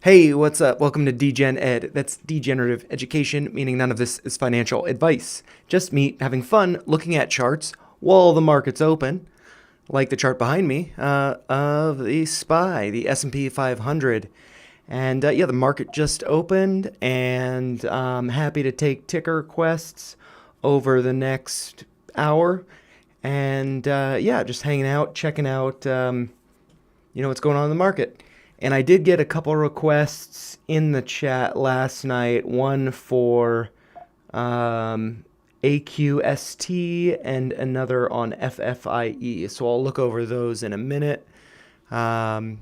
Hey, what's up? Welcome to Degen Ed. That's degenerative education, meaning none of this is financial advice. Just me having fun looking at charts while the market's open, like the chart behind me of the SPY, the S&P 500. And yeah, the market just opened, and I'm happy to take ticker requests over the next hour. And yeah, just hanging out, checking out what's going on in the market. And I did get a couple requests in the chat last night, one for AQST and another on FFIE. So I'll look over those in a minute. Um,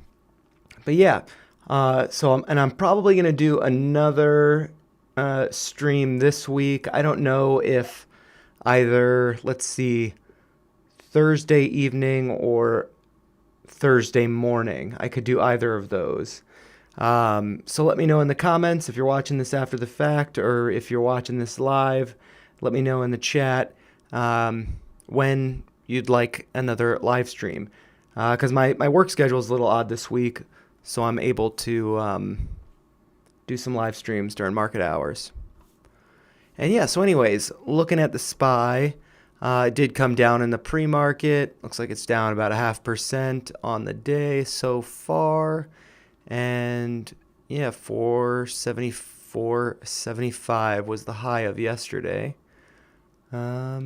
but yeah, I'm probably gonna do another stream this week. I don't know if either, let's see, Thursday evening or Thursday morning. I could do either of those. So let me know in the comments if you're watching this after the fact or if you're watching this live. Let me know in the chat when you'd like another live stream. Because my work schedule is a little odd this week, so I'm able to do some live streams during market hours. And yeah, so anyways, looking at the SPY, it did come down in the pre-market. Looks like it's down about 0.5% on the day so far. And yeah, 474.75 was the high of yesterday. Yeah.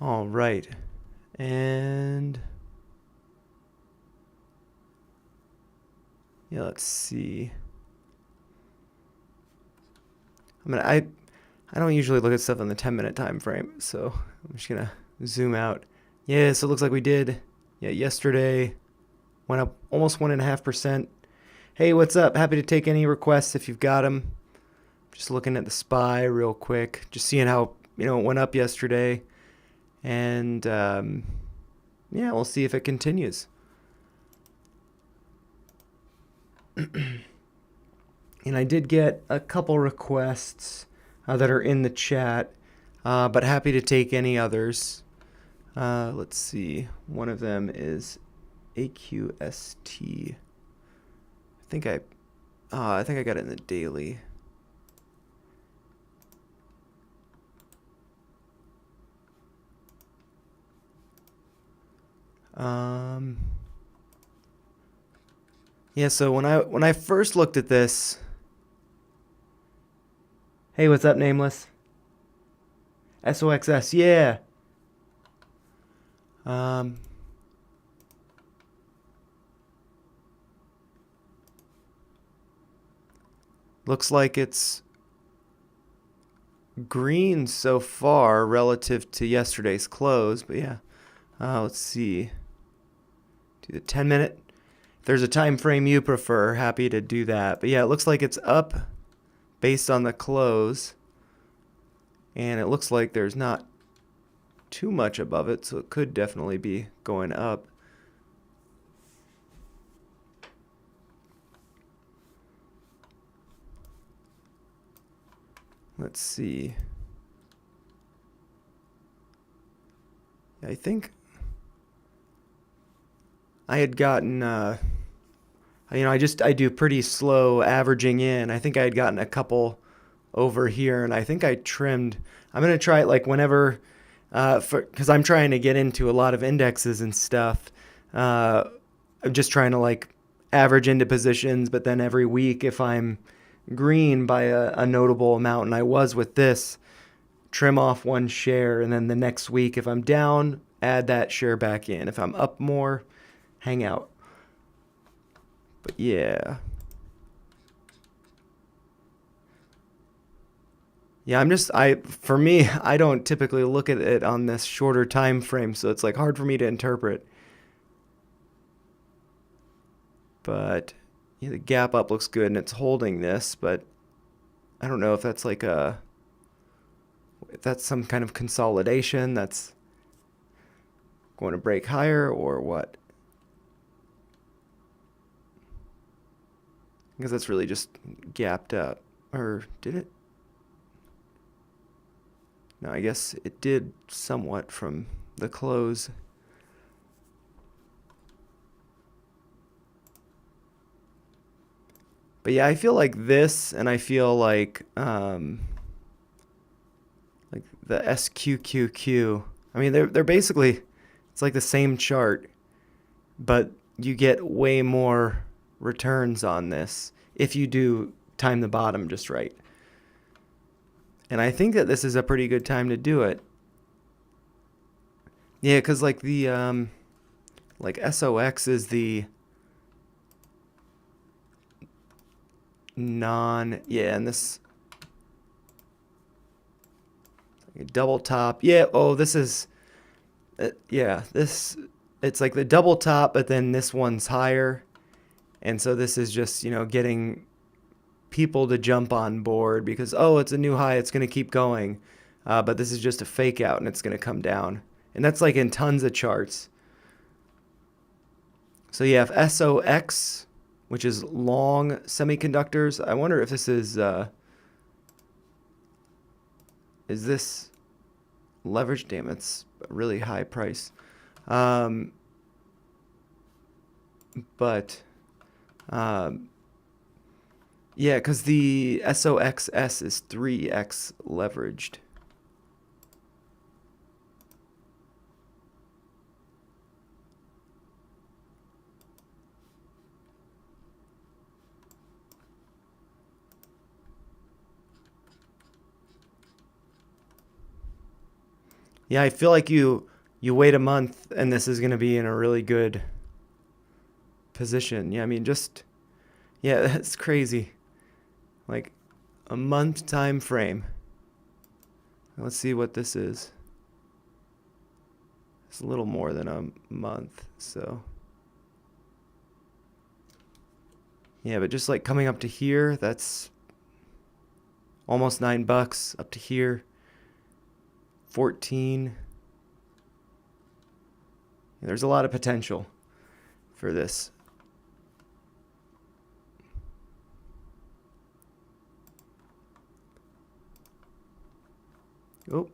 All right. And yeah, let's see. I don't usually look at stuff on the 10-minute time frame, so I'm just gonna zoom out. Yeah, so it looks like we did. Yeah, yesterday went up almost 1.5%. Hey, what's up? Happy to take any requests if you've got them. Just looking at the SPY real quick, just seeing how it went up yesterday, and yeah, we'll see if it continues. And I did get a couple requests that are in the chat, but happy to take any others. Let's see. One of them is AQST. I think I got it in the daily. Yeah, so when I first looked at this, hey, what's up, Nameless? SOXS, yeah. Looks like it's green so far relative to yesterday's close, but yeah. Let's see. Do the 10-minute. If there's a time frame you prefer, happy to do that. But yeah, it looks like it's up based on the close. And it looks like there's not too much above it, so it could definitely be going up. Let's see. I think I had gotten, I do pretty slow averaging in. I think I had gotten a couple over here, and I think I trimmed. I'm going to try it like whenever, because I'm trying to get into a lot of indexes and stuff. I'm just trying to like average into positions, but then every week if I'm green by a notable amount, and I was with this, trim off one share, and then the next week if I'm down, add that share back in. If I'm up more, hang out. But yeah. Yeah, for me, I don't typically look at it on this shorter time frame, so it's like hard for me to interpret. But yeah, the gap up looks good and it's holding this, but I don't know if that's if that's some kind of consolidation that's going to break higher or what. Because that's really just gapped up. or did it? No, I guess it did somewhat from the close. But yeah, I feel like this, and I feel like the SQQQ. I mean, they're basically, it's like the same chart, but you get way more returns on this if you do time the bottom just right. And I think that this is a pretty good time to do it. Yeah, because like the like SOX is the yeah, and this double top. Yeah, oh, this is yeah, this it's like the double top, but then this one's higher. And so this is just, getting people to jump on board because, oh, it's a new high, it's going to keep going. But this is just a fake out and it's going to come down. And that's like in tons of charts. So you have SOX, which is long semiconductors. I wonder if this is this leverage? Damn, it's a really high price. But yeah, because the SOXS is 3x leveraged. Yeah, I feel like you wait a month and this is going to be in a really good position. Yeah, I mean, yeah, that's crazy. Like a month time frame. Let's see what this is. It's a little more than a month, so. Yeah, but just like coming up to here, that's almost $9 up to here. 14. There's a lot of potential for this. Oh.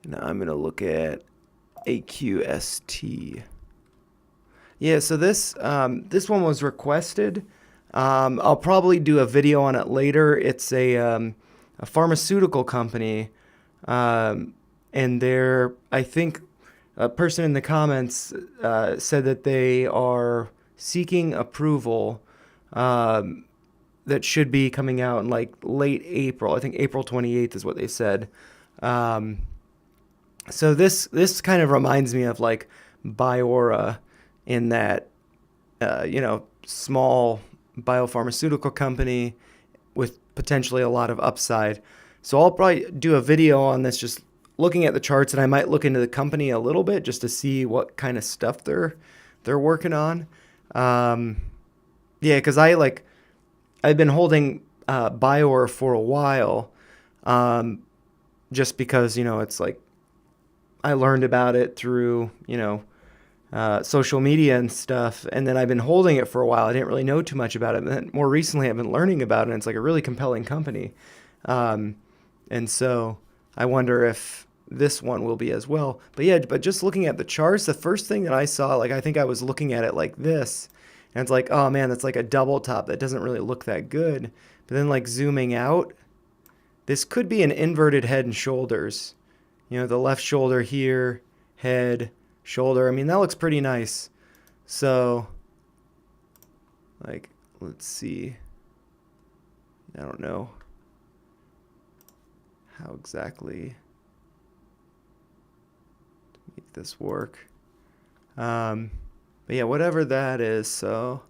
Now I'm going to look at AQST. Yeah, so this one was requested. I'll probably do a video on it later. It's a pharmaceutical company, and I think a person in the comments said that they are seeking approval that should be coming out in like late April. I think April 28th is what they said. So this kind of reminds me of like Biora in that, small biopharmaceutical company with potentially a lot of upside. So I'll probably do a video on this, just looking at the charts, and I might look into the company a little bit just to see what kind of stuff they're working on. Yeah, because I've been holding Bior for a while, just because it's like I learned about it through social media and stuff, and then I've been holding it for a while. I didn't really know too much about it, and then more recently I've been learning about it, and it's like a really compelling company. And so I wonder if this one will be as well. But yeah, but just looking at the charts, the first thing that I saw, like I think I was looking at it like this, and it's like, oh man, that's like a double top. That doesn't really look that good. But then like zooming out, this could be an inverted head and shoulders. The left shoulder here, head, shoulder. I mean, that looks pretty nice. So, like, let's see. I don't know how exactly to make this work. But yeah, whatever that is. So,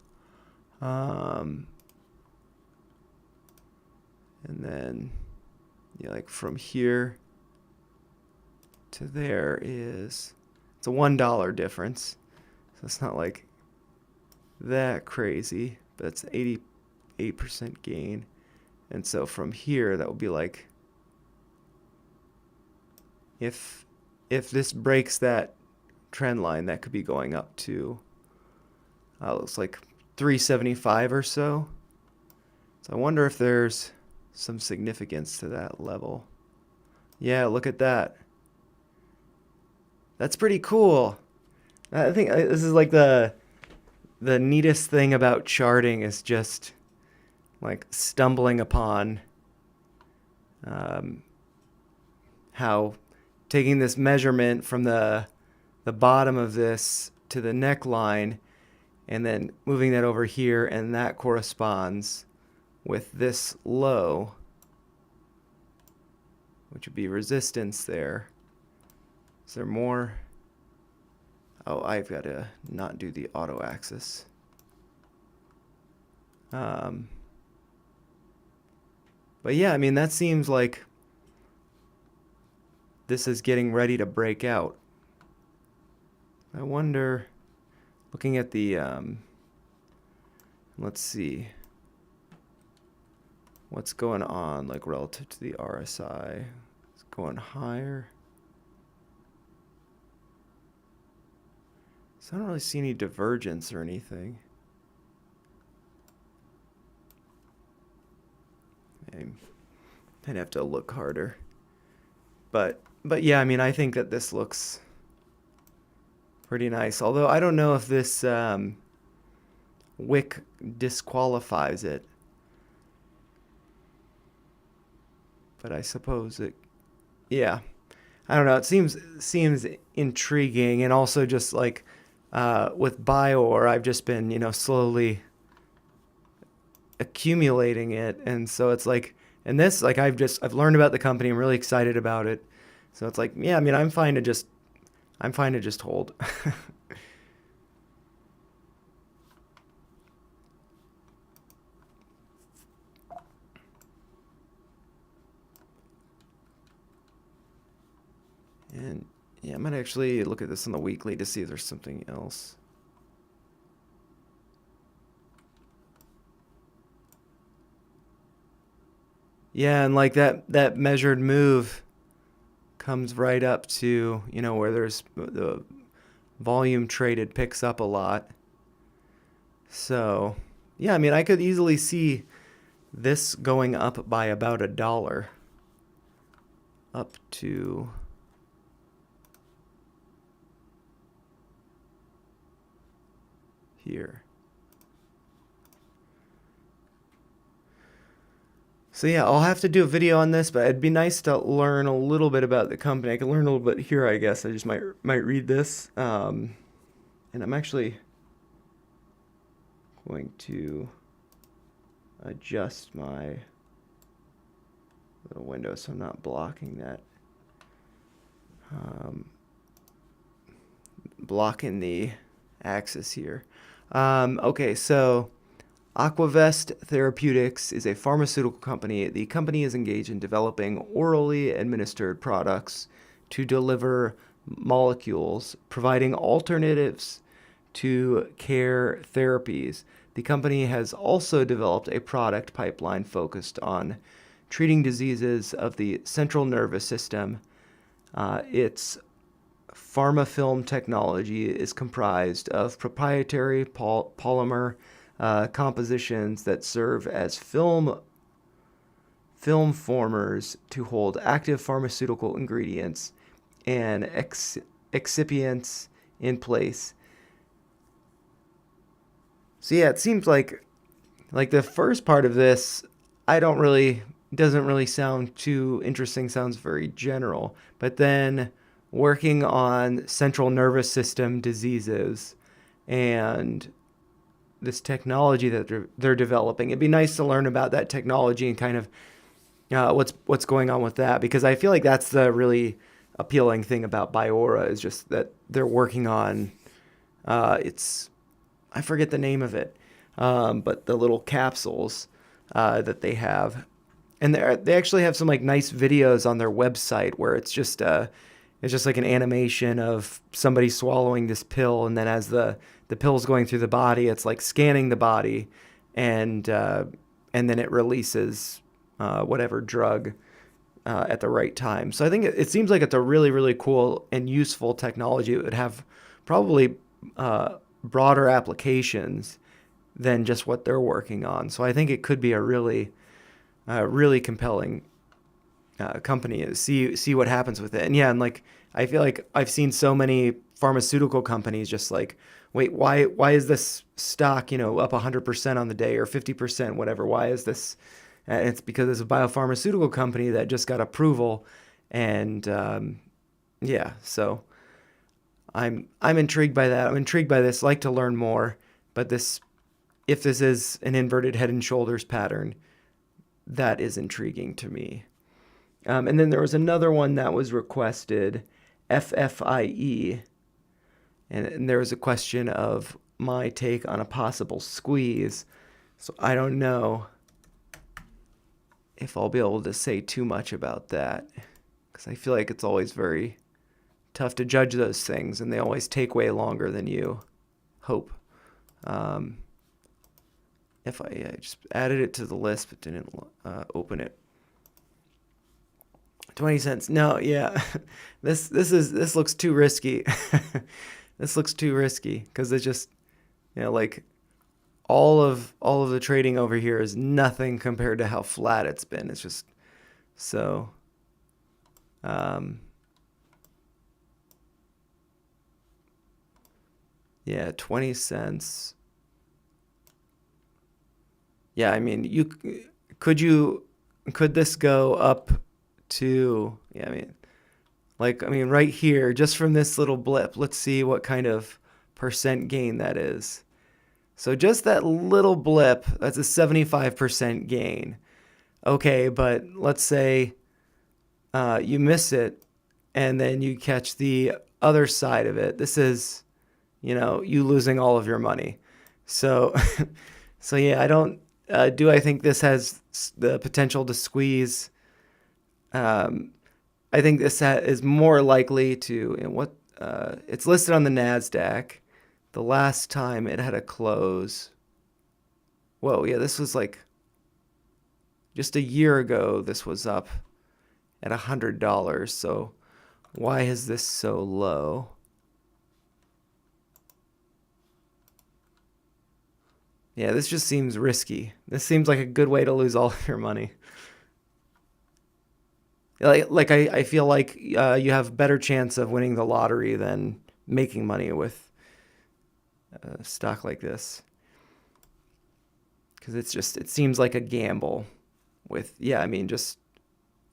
and then, like from here to there is, it's a $1 difference. So it's not like that crazy, but it's 88% gain. And so from here, that would be like, if this breaks that trend line, that could be going up to, looks like 375 or so. So I wonder if there's some significance to that level. Yeah, look at that. That's pretty cool. I think this is like the neatest thing about charting is just like stumbling upon um, how taking this measurement from the bottom of this to the neckline and then moving that over here, and that corresponds with this low, which would be resistance there. Is there more? Oh, I've got to not do the auto axis. But yeah, I mean, that seems like this is getting ready to break out. I wonder, looking at the, let's see, what's going on, like relative to the RSI. It's going higher. So I don't really see any divergence or anything. I'd have to look harder. But yeah, I mean, I think that this looks pretty nice. Although I don't know if this wick disqualifies it. But I suppose it, yeah. I don't know. It seems intriguing, and also just like with Bior, I've just been, slowly accumulating it, and so it's like, and this, like, I've learned about the company. I'm really excited about it. So it's like, yeah, I mean, I'm fine to just hold. And yeah, I might actually look at this on the weekly to see if there's something else. Yeah, and like that measured move comes right up to, where there's the volume traded picks up a lot. So, yeah, I mean, I could easily see this going up by about $1 up to here. So yeah, I'll have to do a video on this, but it'd be nice to learn a little bit about the company. I can learn a little bit here, I guess. I just might read this. And I'm actually going to adjust my little window so I'm not blocking that. Blocking the axis here. Okay, so Aquavest Therapeutics is a pharmaceutical company. The company is engaged in developing orally administered products to deliver molecules, providing alternatives to care therapies. The company has also developed a product pipeline focused on treating diseases of the central nervous system. Its PharmaFilm technology is comprised of proprietary polymer compositions that serve as film formers to hold active pharmaceutical ingredients and excipients in place. So yeah, it seems like the first part of this, doesn't really sound too interesting, sounds very general. But then working on central nervous system diseases and this technology that they're developing. It'd be nice to learn about that technology and kind of what's going on with that, because I feel like that's the really appealing thing about Biora, is just that they're working on I forget the name of it, but the little capsules that they have, and they actually have some like nice videos on their website where it's just like an animation of somebody swallowing this pill, and then as the pill's going through the body, it's like scanning the body, and then it releases whatever drug at the right time. So I think it seems like it's a really, really cool and useful technology that would have probably broader applications than just what they're working on. So I think it could be a really compelling company. See what happens with it. And yeah, and like I feel like I've seen so many pharmaceutical companies just like, wait, why is this stock up 100% on the day or 50%, whatever? Why is this? And it's because it's a biopharmaceutical company that just got approval, and yeah, so I'm intrigued by that. I'm intrigued by this. Like to learn more, but if this is an inverted head and shoulders pattern, that is intriguing to me. And then there was another one that was requested, FFIE, and there was a question of my take on a possible squeeze. So I don't know if I'll be able to say too much about that, because I feel like it's always very tough to judge those things, and they always take way longer than you hope. Um, if I just added it to the list but didn't open it. 20 cents. No, yeah. This looks too risky. This looks too risky because it's just like all of the trading over here is nothing compared to how flat it's been. It's just so yeah, 20 cents. Yeah, I mean, could this go up to, yeah, I mean right here, just from this little blip, let's see what kind of percent gain that is. So just that little blip, that's a 75% gain. Okay, but let's say you miss it and then you catch the other side of it. This is, you losing all of your money. So, so yeah, I think this has the potential to squeeze? I think this is more likely to, it's listed on the NASDAQ. The last time it had a close, whoa, yeah, this was like just a year ago. This was up at $100. So why is this so low? Yeah, this just seems risky. This seems like a good way to lose all of your money. I feel like you have better chance of winning the lottery than making money with stock like this, because it seems like a gamble. Just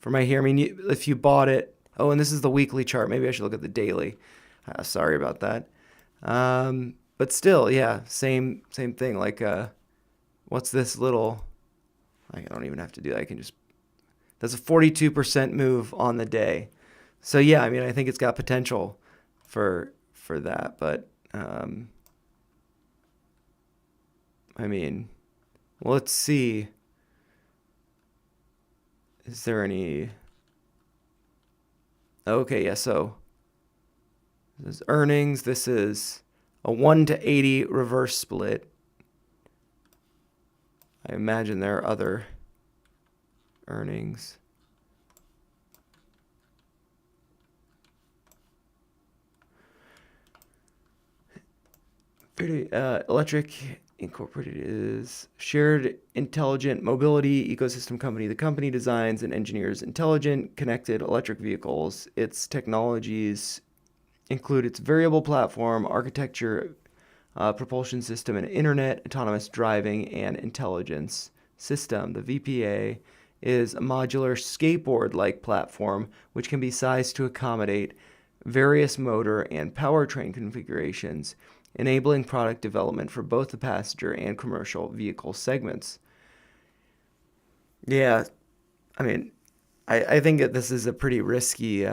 from right here, if you bought it. Oh, and this is the weekly chart. Maybe I should look at the daily. Sorry about that. But still, yeah, same thing. Like, what's this little? I don't even have to do that. I can just. That's a 42% move on the day. So yeah, I think it's got potential for that, but let's see. Is there any? Okay, yeah. So this is earnings. This is a 1-to-80 reverse split. I imagine there are other earnings. Electric Incorporated is shared intelligent mobility ecosystem company. The company designs and engineers intelligent connected electric vehicles. Its technologies include its variable platform architecture, propulsion system, and internet, autonomous driving, and intelligence system. The VPA is a modular skateboard-like platform which can be sized to accommodate various motor and powertrain configurations, enabling product development for both the passenger and commercial vehicle segments. Yeah, I think that this is a pretty risky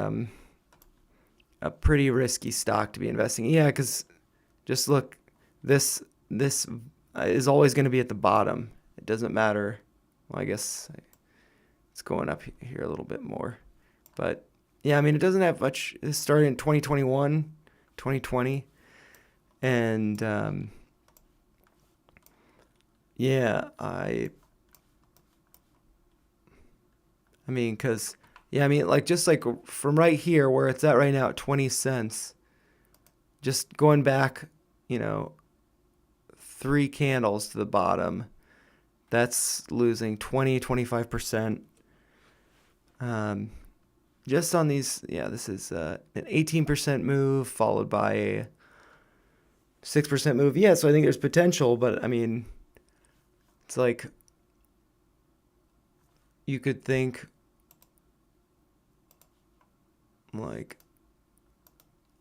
stock to be investing in. Yeah, because just look, this is always going to be at the bottom. It doesn't matter. Well, I guess it's going up here a little bit more, but yeah, it doesn't have much. This started in 2021, 2020, and yeah, because just like from right here where it's at right now at 20 cents, just going back, 3 candles to the bottom. That's losing 25%. Just on these, yeah, this is an 18% move followed by a 6% move. Yeah, so I think there's potential, but I mean, it's like you could think like,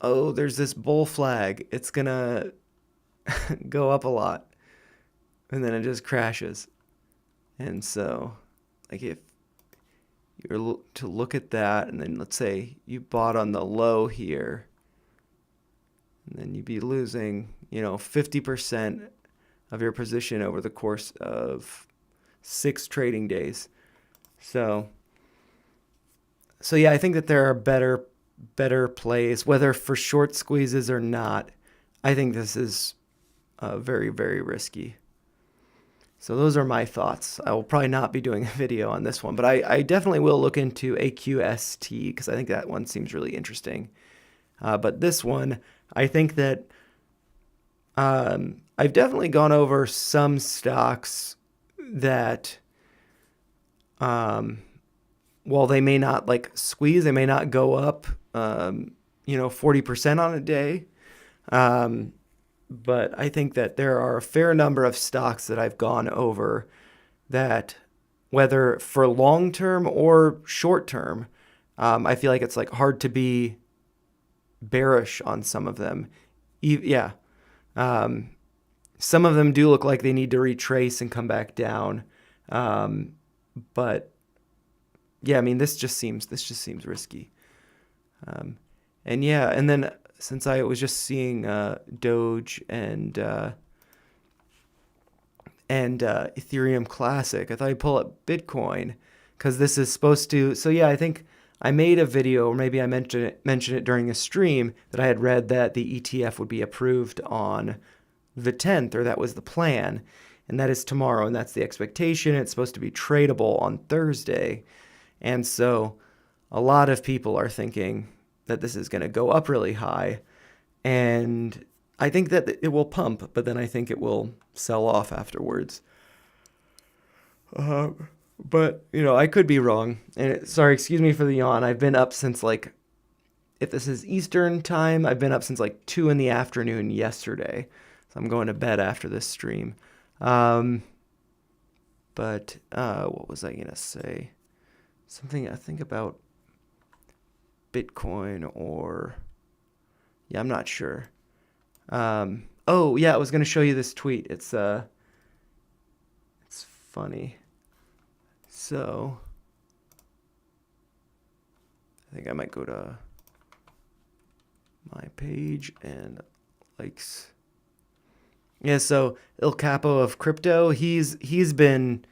oh, there's this bull flag. It's gonna go up a lot. And then it just crashes. And so, like, if you're to look at that, and then let's say you bought on the low here, and then you'd be losing, 50% of your position over the course of 6 trading days. So yeah, I think that there are better plays, whether for short squeezes or not. I think this is very, very risky. So those are my thoughts. I will probably not be doing a video on this one, but I definitely will look into AQST because I think that one seems really interesting. But this one, I think that I've definitely gone over some stocks that, while they may not like squeeze, they may not go up, 40% on a day. But I think that there are a fair number of stocks that I've gone over that, whether for long term or short term, I feel like it's like hard to be bearish on some of them. Yeah. Some of them do look like they need to retrace and come back down. But yeah, I mean, this just seems risky. And yeah, and then since I was just seeing Doge and Ethereum Classic, I thought I'd pull up Bitcoin because this is supposed to. So yeah, I think I made a video, or maybe I mentioned it during a stream, that I had read that the ETF would be approved on the 10th, or that was the plan, and that is tomorrow, and that's the expectation. It's supposed to be tradable on Thursday, and so a lot of people are thinking that this is going to go up really high, and I think that it will pump, but then I think it will sell off afterwards. But, I could be wrong. And sorry, excuse me for the yawn. I've been up since if this is Eastern time, I've been up since 2 in the afternoon yesterday. So I'm going to bed after this stream. But what was I going to say? Something I think about Bitcoin I'm not sure. Oh yeah, I was going to show you this tweet. It's funny. So I think I might go to my page and likes. Yeah, so Il Capo of crypto, he's been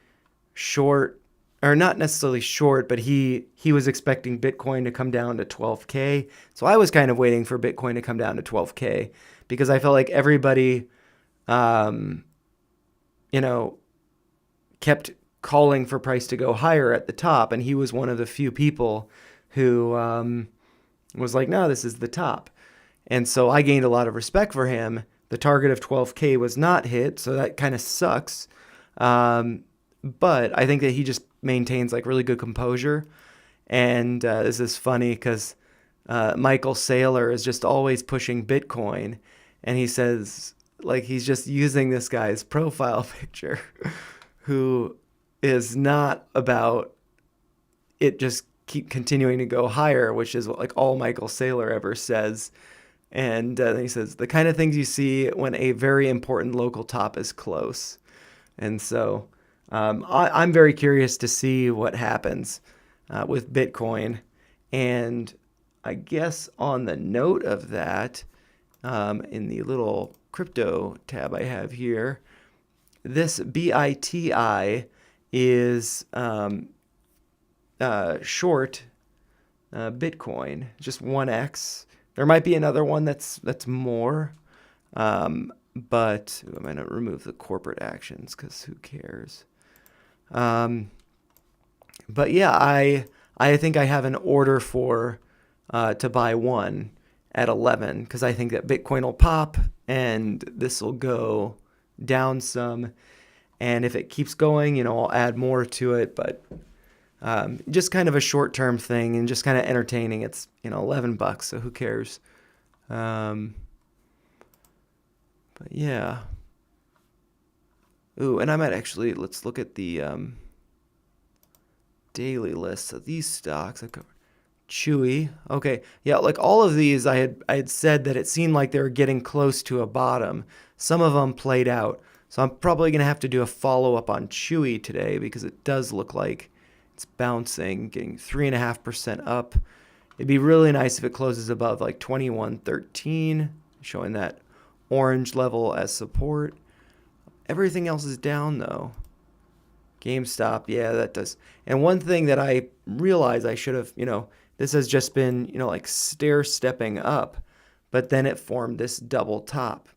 short, or not necessarily short, but he was expecting Bitcoin to come down to 12K. So I was kind of waiting for Bitcoin to come down to 12K because I felt like everybody, kept calling for price to go higher at the top. And he was one of the few people who was like, no, this is the top. And so I gained a lot of respect for him. The target of 12K was not hit, so that kind of sucks. But I think that he just maintains really good composure. And this is funny because Michael Saylor is just always pushing Bitcoin. And he says, he's just using this guy's profile picture who is not about it just keep continuing to go higher, which is all Michael Saylor ever says. And then he says, the kind of things you see when a very important local top is close. And so I'm very curious to see what happens with Bitcoin. And I guess on the note of that, in the little crypto tab I have here, this BITI is short Bitcoin, just 1x. There might be another one that's more, but I'm going to remove the corporate actions because who cares? But yeah, I think I have an order for to buy one at 11 because I think that Bitcoin will pop and this will go down some. And if it keeps going, I'll add more to it. But just kind of a short-term thing and just kind of entertaining. It's, $11, so who cares? Um, but yeah. Ooh, and I might actually, let's look at the daily list of these stocks. I covered Chewy. Okay. Yeah, like all of these I had said that it seemed like they were getting close to a bottom. Some of them played out. So I'm probably going to have to do a follow-up on Chewy today because it does look like it's bouncing, getting 3.5% up. It'd be really nice if it closes above like 21.13, showing that orange level as support. Everything else is down though. GameStop, yeah, that does. And one thing that I realized I should have, this has just been, like stair stepping up, but then it formed this double top.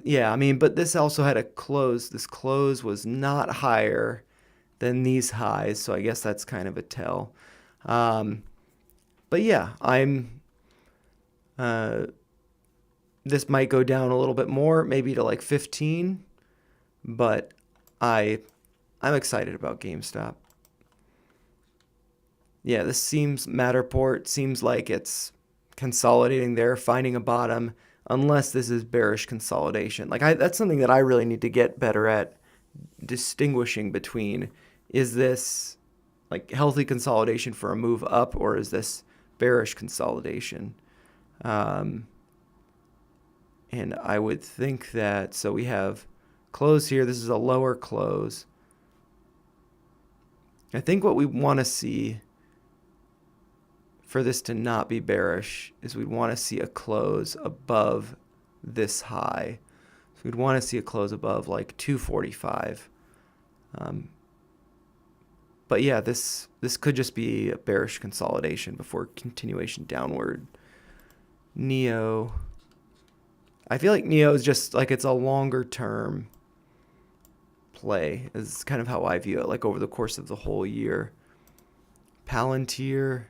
Yeah, I mean, but this also had a close. This close was not higher than these highs, so I guess that's kind of a tell. Um, but yeah, uh, this might go down a little bit more, maybe to like 15, but I'm excited about GameStop. Yeah, Matterport seems like it's consolidating there, finding a bottom, unless this is bearish consolidation. That's something that I really need to get better at distinguishing between. Is this like healthy consolidation for a move up, or is this bearish consolidation? And I would think that, so we have close here. This is a lower close. I think what we want to see for this to not be bearish is we'd want to see a close above this high. So we'd want to see a close above like 245. But yeah, this could just be a bearish consolidation before continuation downward. Neo. I feel like Neo is just like it's a longer term play. Is kind of how I view it, like over the course of the whole year. Palantir.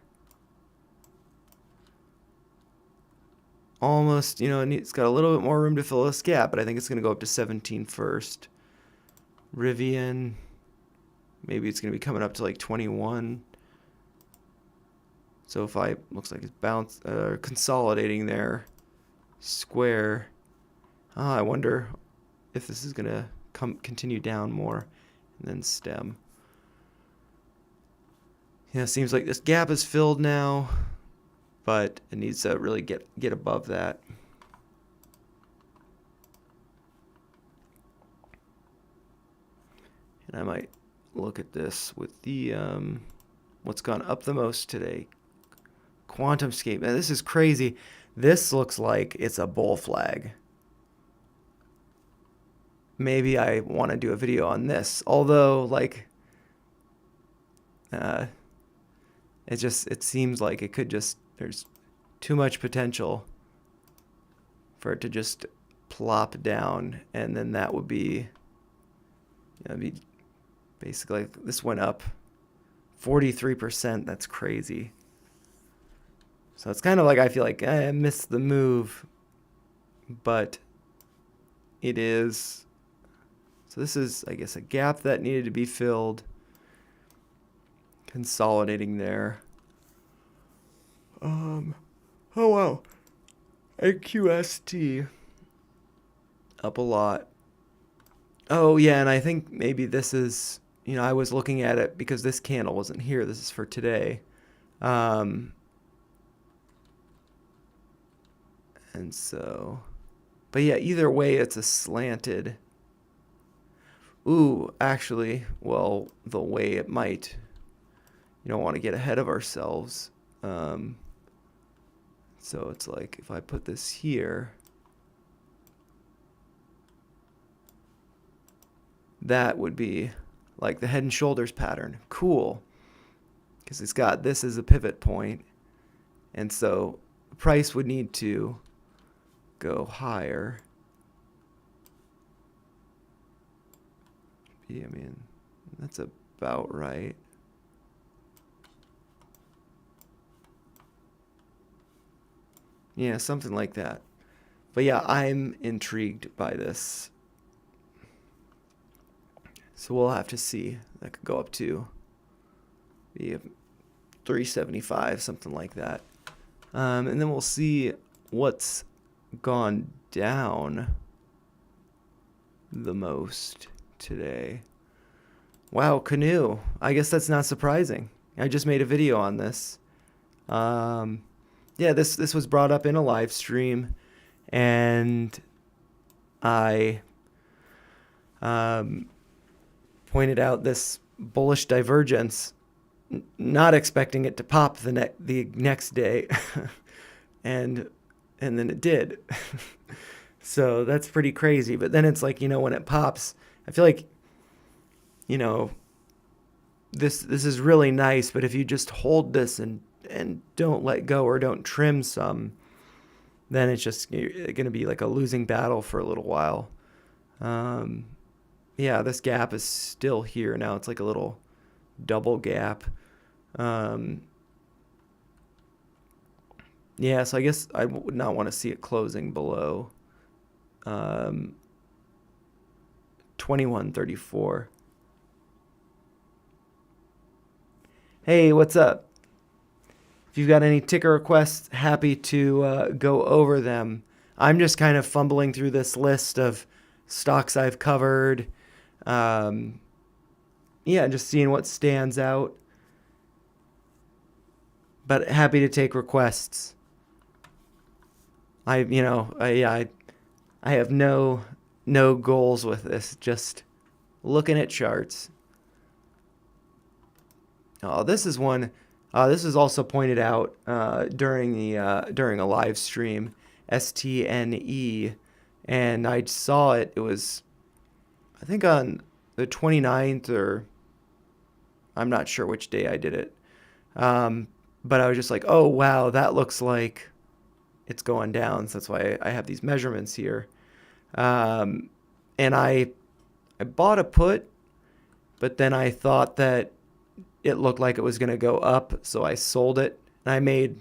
Almost, it's got a little bit more room to fill this gap, but I think it's going to go up to 17 first. Rivian, maybe it's going to be coming up to like 21. So looks like it's consolidating there. Square. I wonder if this is going to continue down more. And then stem. Yeah, it seems like this gap is filled now, but it needs to really get above that. And I might look at this with the what's gone up the most today. QuantumScape. Now this is crazy. This looks like it's a bull flag. Maybe I want to do a video on this. Although, like, it seems like it could just, there's too much potential for it to just plop down, and then that would be, basically, this went up 43%. That's crazy. So it's kind of like I feel like I missed the move, but it is. So this is, I guess, a gap that needed to be filled. Consolidating there. Oh wow. AQST up a lot. Oh yeah, and I think maybe this is, I was looking at it because this candle wasn't here. This is for today. And so, but yeah, either way, it's a slanted. Ooh, actually, well, the way it might, you don't want to get ahead of ourselves. So it's like if I put this here, that would be like the head and shoulders pattern. Cool. Because it's got this as a pivot point. And so the price would need to go higher. I mean, that's about right. Yeah, something like that. But yeah, I'm intrigued by this. So we'll have to see. That could go up to be 375, something like that. And then we'll see what's gone down the most today. Wow, canoe. I guess that's not surprising. I just made a video on this. Yeah, this was brought up in a live stream, and I pointed out this bullish divergence, not expecting it to pop the next day, and then it did. So that's pretty crazy. But then it's like, when it pops, I feel like, this is really nice, but if you just hold this and don't let go or don't trim some, then it's just going to be like a losing battle for a little while. Yeah, this gap is still here now. It's like a little double gap. Yeah, so I guess I would not want to see it closing below 21.34. Hey, what's up? If you've got any ticker requests, happy to go over them. I'm just kind of fumbling through this list of stocks I've covered. Yeah, just seeing what stands out. But happy to take requests. I have no goals with this. Just looking at charts. Oh, this is one. This is also pointed out during a live stream, STNE, and I saw it. It was, I think, on the 29th, or I'm not sure which day I did it. But I was just like, oh wow, that looks like it's going down. So that's why I have these measurements here. And I bought a put, but then I thought that it looked like it was going to go up, so I sold it. And I made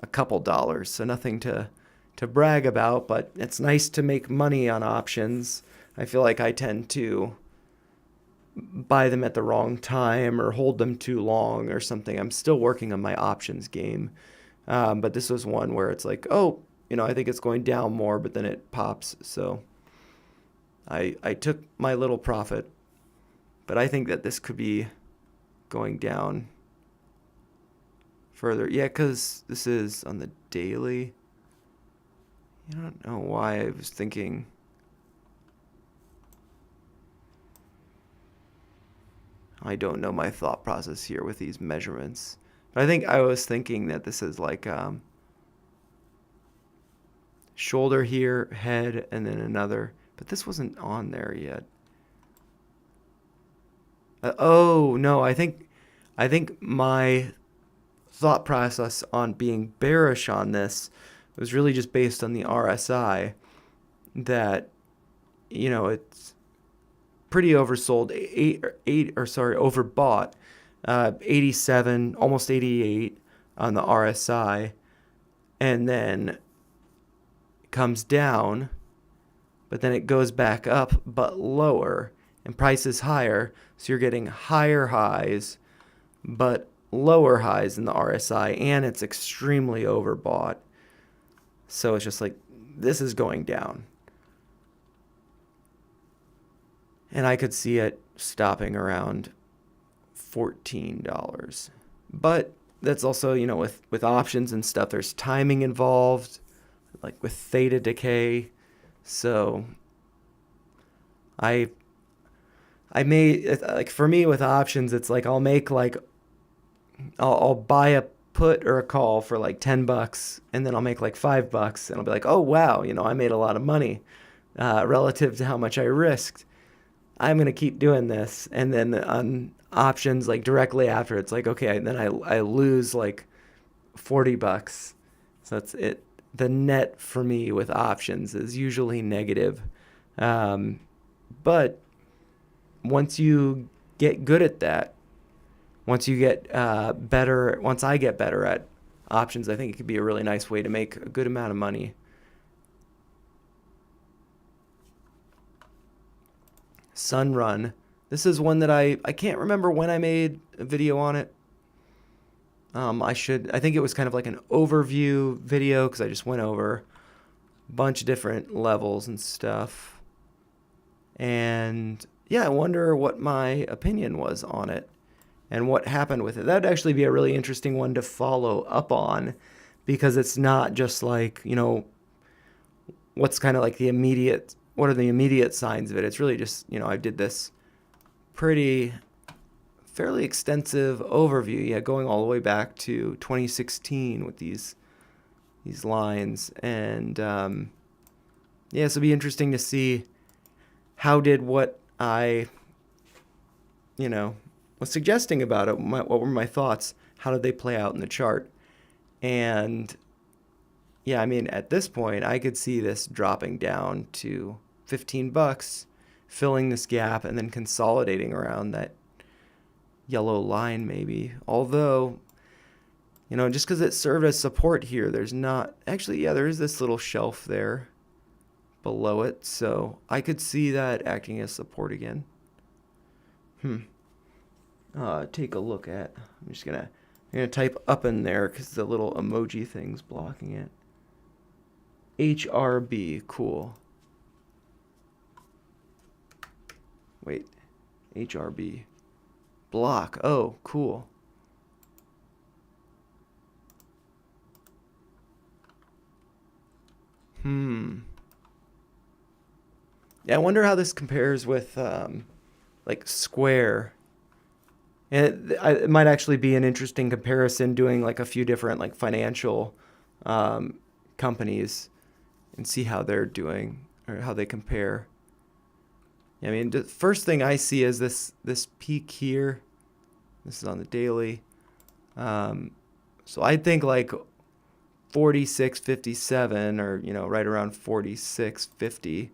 a couple dollars, so nothing to brag about, but it's nice to make money on options. I feel like I tend to buy them at the wrong time or hold them too long or something. I'm still working on my options game. But this was one where it's like, oh, I think it's going down more, but then it pops. So I took my little profit, but I think that this could be going down further. Yeah, because this is on the daily. I don't know why I was thinking. I don't know my thought process here with these measurements. But I think I was thinking that this is like shoulder here, head, and then another. But this wasn't on there yet. Oh no, I think my thought process on being bearish on this was really just based on the RSI, that it's pretty oversold, overbought, 87, almost 88 on the RSI, and then comes down, but then it goes back up but lower, and price is higher, so you're getting higher highs but lower highs in the RSI, and it's extremely overbought. So it's just like, this is going down. And I could see it stopping around $14. But that's also, with options and stuff, there's timing involved, like with theta decay. So I made, like, for me with options, it's like I'll buy a put or a call for like $10, and then I'll make like $5, and I'll be like, oh wow, I made a lot of money relative to how much I risked. I'm gonna keep doing this, and then on options, like directly after, it's like, okay, then I lose like $40. So that's it. The net for me with options is usually negative, but once you get good at that, once you get better, once I get better at options, I think it could be a really nice way to make a good amount of money. Sun Run. This is one that I can't remember when I made a video on it. I think it was kind of like an overview video because I just went over a bunch of different levels and stuff. And yeah, I wonder what my opinion was on it and what happened with it. That'd actually be a really interesting one to follow up on because it's not just like, what's kind of like what are the immediate signs of it? It's really just, I did this fairly extensive overview, yeah, going all the way back to 2016 with these lines. And yeah, so it'll be interesting to see how did what I, was suggesting about it, what were my thoughts, how did they play out in the chart. And yeah, I mean, at this point, I could see this dropping down to $15, filling this gap, and then consolidating around that yellow line maybe. Although, just because it served as support here, there's not... Actually, yeah, there is this little shelf there below it, so I could see that acting as support again. Take a look at... I'm gonna type up in there because the little emoji thing's blocking it. HRB, cool. Wait, HRB. Block, oh, cool. Yeah, I wonder how this compares with like Square. And it might actually be an interesting comparison doing like a few different like financial companies and see how they're doing or how they compare. I mean, the first thing I see is this peak here. This is on the daily. So I think like 46.57 or right around 46.50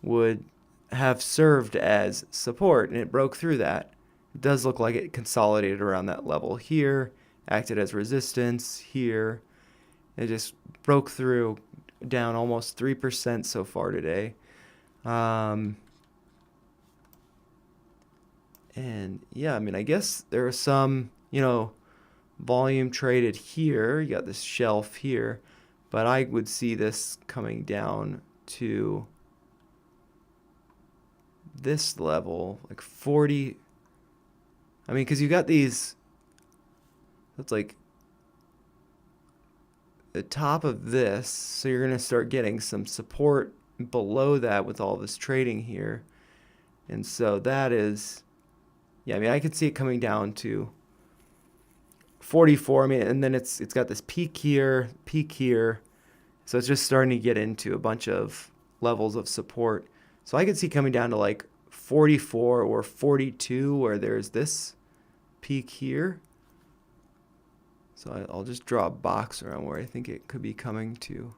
would have served as support, and it broke through that. It does look like it consolidated around that level here, acted as resistance here. It just broke through, down almost 3% so far today. And yeah, I mean, I guess there was some, volume traded here. You got this shelf here, but I would see this coming down to this level, like 40. I mean, because you got these, that's like the top of this, so you're going to start getting some support below that with all this trading here. And so that is, yeah, I mean, I could see it coming down to 44. I mean, and then it's got this peak here. So it's just starting to get into a bunch of levels of support. So I could see coming down to like 44 or 42 where there's this peak here. So I'll just draw a box around where I think it could be coming to.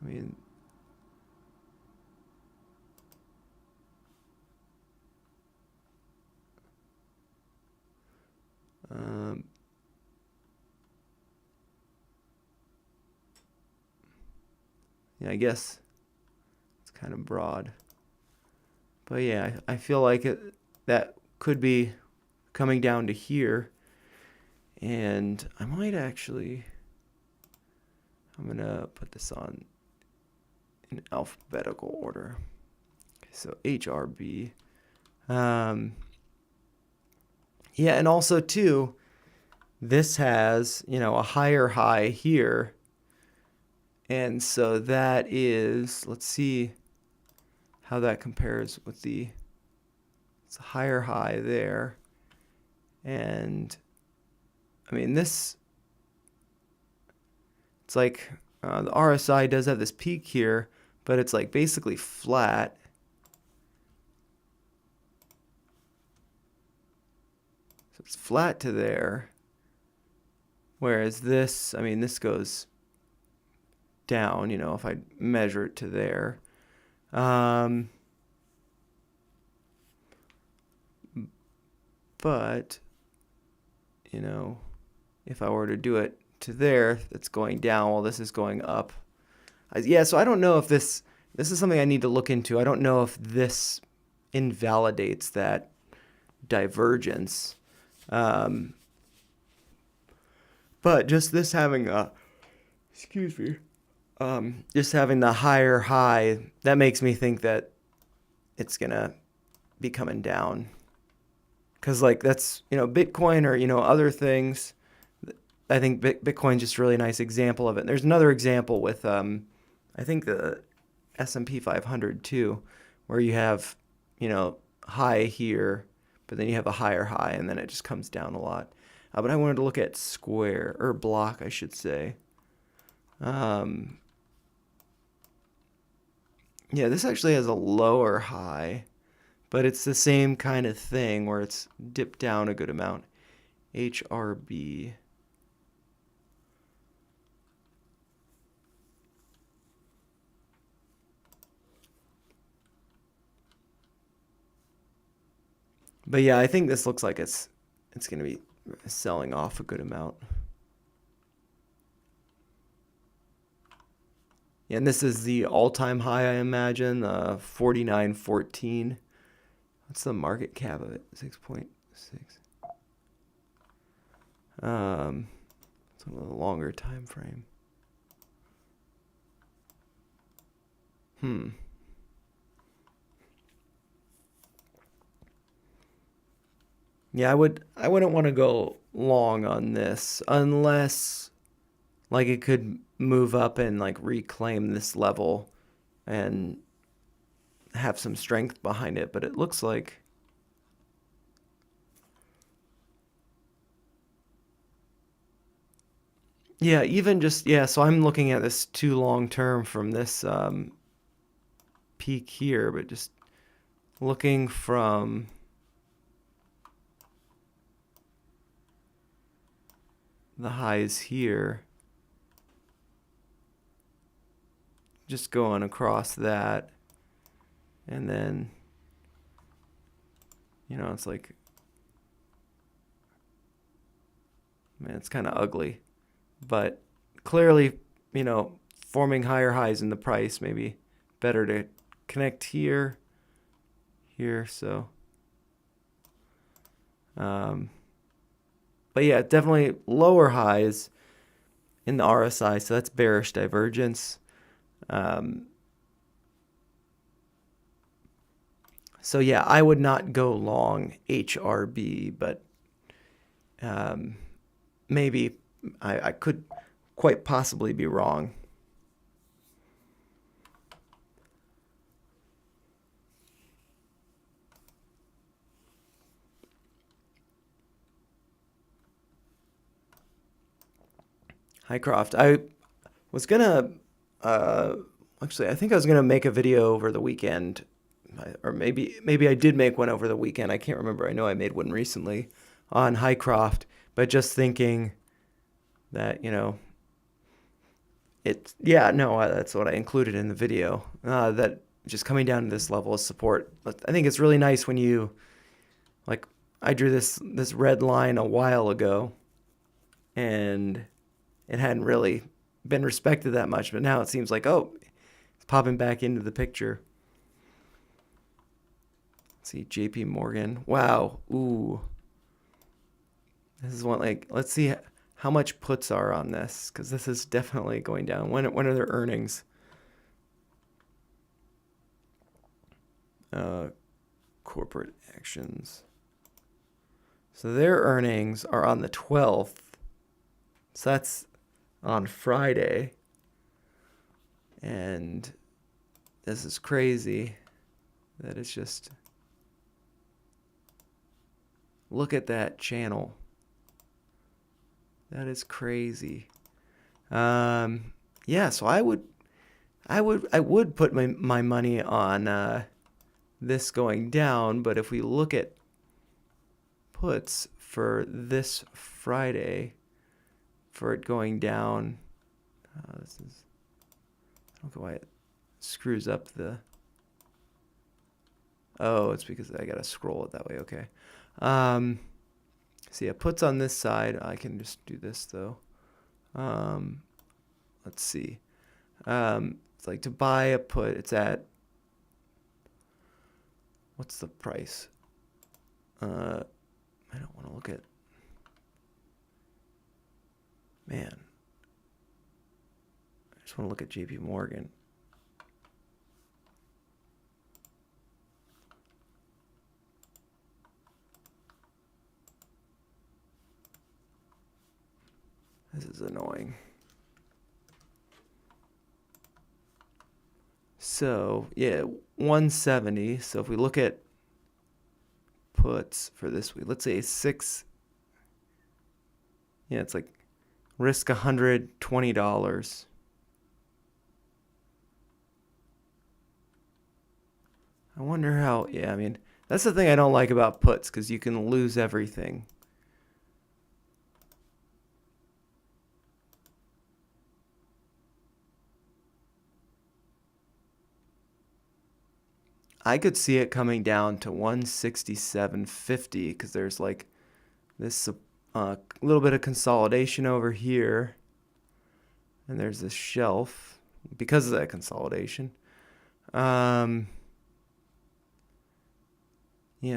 I mean, yeah, I guess it's kind of broad. But yeah, I feel like that could be coming down to here. And I might actually, I'm going to put this on in alphabetical order. Okay, so HRB. Yeah, and also too, this has, a higher high here. And so that is, let's see how that compares with it's a higher high there. And I mean, it's like the RSI does have this peak here, but it's like basically flat. So it's flat to there. Whereas this, I mean, this goes down, if I measure it to there. But, if I were to do it to there, it's going down while this is going up. Yeah, so I don't know if this this is something I need to look into. I don't know if this invalidates that divergence. Um, but just this having a, excuse me, just having the higher high, that makes me think that it's going to be coming down. Because, like, that's, Bitcoin or, other things. I think Bitcoin's just a really nice example of it. And there's another example with, I think the S&P 500 too, where you have, high here, but then you have a higher high, and then it just comes down a lot. But I wanted to look at square, or block, I should say. Yeah, this actually has a lower high, but it's the same kind of thing where it's dipped down a good amount. HRB. But yeah, I think this looks like it's going to be selling off a good amount. Yeah, and this is the all-time high, I imagine, 49.14. What's the market cap of it? 6.6. It's a longer time frame. Yeah, I wouldn't want to go long on this unless like it could move up and like reclaim this level and have some strength behind it, but it looks like yeah, even just yeah, so I'm looking at this too long term from this peak here, but just looking from the highs here, just going across that, and then it's like, man, it's kind of ugly, but clearly, forming higher highs in the price, maybe better to connect here, so but yeah, definitely lower highs in the RSI, so that's bearish divergence. So yeah, I would not go long HRB, but maybe I could quite possibly be wrong. Hycroft, I was gonna actually, I think I was gonna make a video over the weekend, or maybe I did make one over the weekend. I can't remember. I know I made one recently on Hycroft, but just thinking that it's yeah, no, that's what I included in the video. That just coming down to this level of support. I think it's really nice when you like. I drew this red line a while ago, and it hadn't really been respected that much, but now it seems like, oh, it's popping back into the picture. Let's see, JP Morgan. Wow. Ooh. This is one, like, let's see how much puts are on this, because this is definitely going down. When are their earnings? Corporate actions. So their earnings are on the 12th. So that's on Friday. And this is crazy that it's just, look at that channel. That is crazy. Yeah, so I would put my money on this going down, but if we look at puts for this Friday, for it going down, this is, I don't know why it screws up the, oh, it's because I gotta scroll it that way. Okay. So yeah, puts on this side. I can just do this though. Let's see. It's like to buy a put, it's at, what's the price? I don't want to look at, man, I just want to look at JP Morgan. This is annoying. So, yeah, 170. So if we look at puts for this week, let's say 6, yeah, it's like risk $120. I wonder how, yeah, I mean, that's the thing I don't like about puts, because you can lose everything. I could see it coming down to 167.50 because there's like this little bit of consolidation over here, and there's this shelf because of that consolidation. Yeah,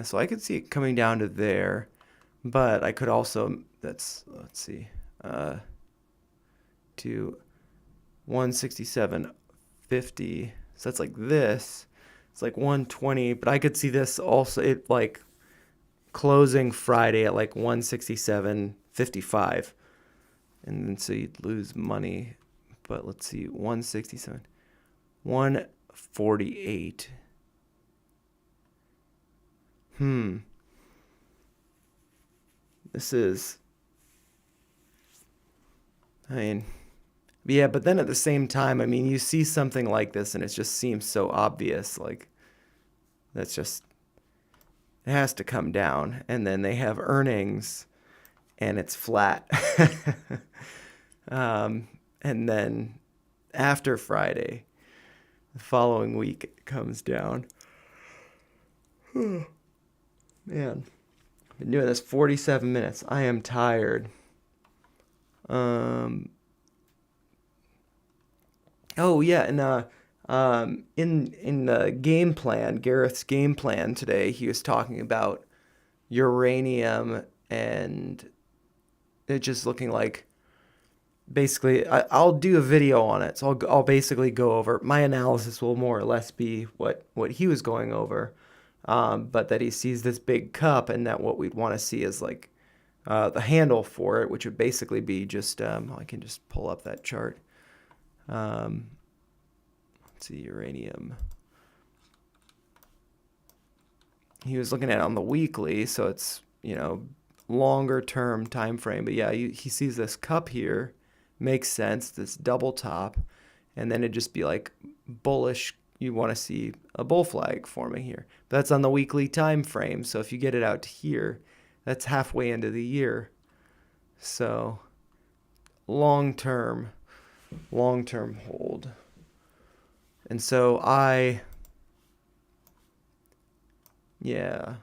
so I could see it coming down to there, but I could also, let's see, to 167.50. So that's like this. It's like 120, but I could see this also, it like closing Friday at like 167.55. And then so you'd lose money. But let's see, 167, 148. This is, I mean, yeah, but then at the same time, I mean, you see something like this and it just seems so obvious. Like, that's just, it has to come down. And then they have earnings and it's flat. And then after Friday, the following week, it comes down. Man, I've been doing this 47 minutes. I am tired. Oh yeah, and in the game plan, Gareth's game plan today, he was talking about uranium and it just looking like, basically, I'll do a video on it, so I'll basically go over my analysis. Will more or less be what he was going over, but that he sees this big cup, and that what we'd want to see is like the handle for it, which would basically be just I can just pull up that chart. Let's see, uranium. He was looking at it on the weekly, so it's, longer term time frame. But yeah, he sees this cup here, makes sense, this double top, and then it'd just be like bullish. You want to see a bull flag forming here. But that's on the weekly time frame. So if you get it out to here, that's halfway into the year. So long term hold. And so yeah,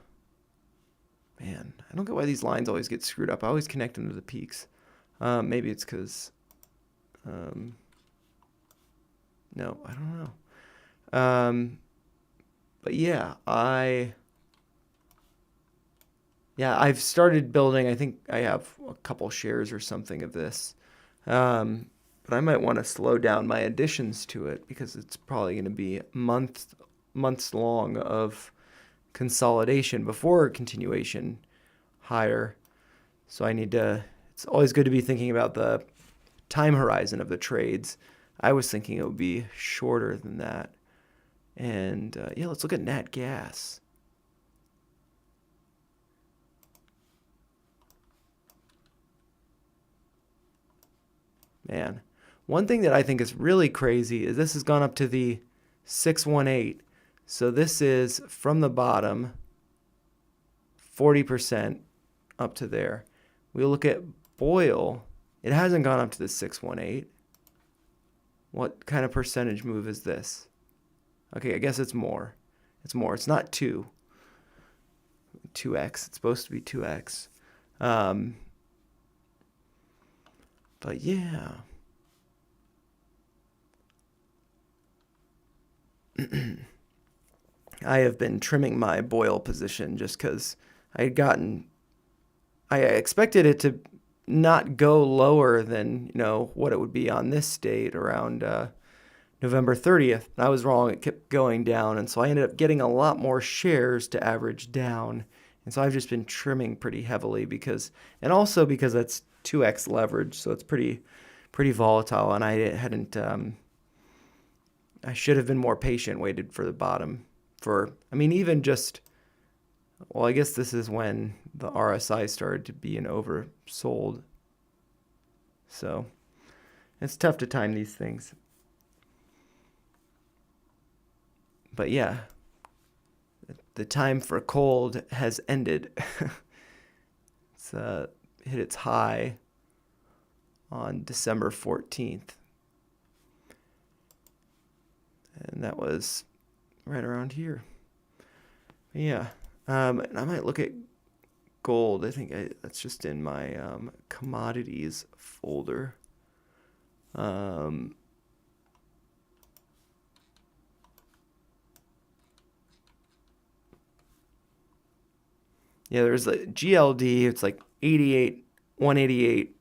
man, I don't get why these lines always get screwed up. I always connect them to the peaks. Maybe it's because, no, I don't know. But yeah, I've started building. I think I have a couple shares or something of this. But I might want to slow down my additions to it because it's probably going to be months long of consolidation before continuation higher. So I need to, it's always good to be thinking about the time horizon of the trades. I was thinking it would be shorter than that. And yeah, let's look at nat gas. Man, one thing that I think is really crazy is this has gone up to the 618. So this is from the bottom, 40% up to there. We look at Boyle. It hasn't gone up to the 618. What kind of percentage move is this? Okay, I guess it's more. It's more. It's not 2. 2x. It's supposed to be 2x. But yeah. I have been trimming my boil position just because I expected it to not go lower than, what it would be on this date around November 30th. I was wrong. It kept going down. And so I ended up getting a lot more shares to average down. And so I've just been trimming pretty heavily and also because that's 2x leverage. So it's pretty volatile. And I should have been more patient, waited for the bottom even just, well, I guess this is when the RSI started to be oversold. So it's tough to time these things. But yeah, the time for cold has ended. It's hit its high on December 14th. And that was right around here. But yeah, and I might look at gold. I think that's just in my commodities folder. Yeah, there's a GLD. It's like 188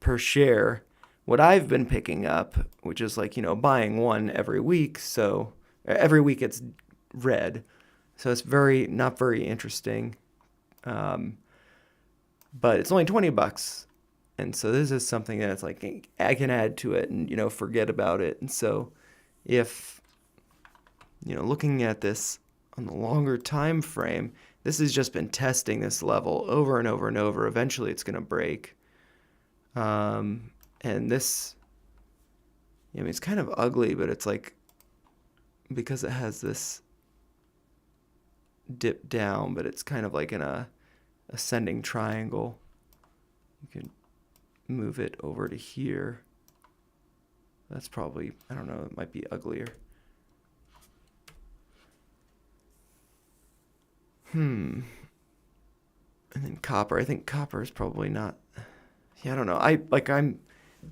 per share. What I've been picking up, which is like, buying one every week. So every week it's red. So it's not very interesting. But it's only $20. And so this is something that's like, I can add to it and, forget about it. And so if, looking at this on the longer time frame, this has just been testing this level over and over and over. Eventually it's going to break. And this, it's kind of ugly, but it's like, because it has this dip down, but it's kind of like in a ascending triangle. You can move it over to here. That's probably, I don't know, it might be uglier. And then copper. I think copper is probably not. Yeah, I don't know.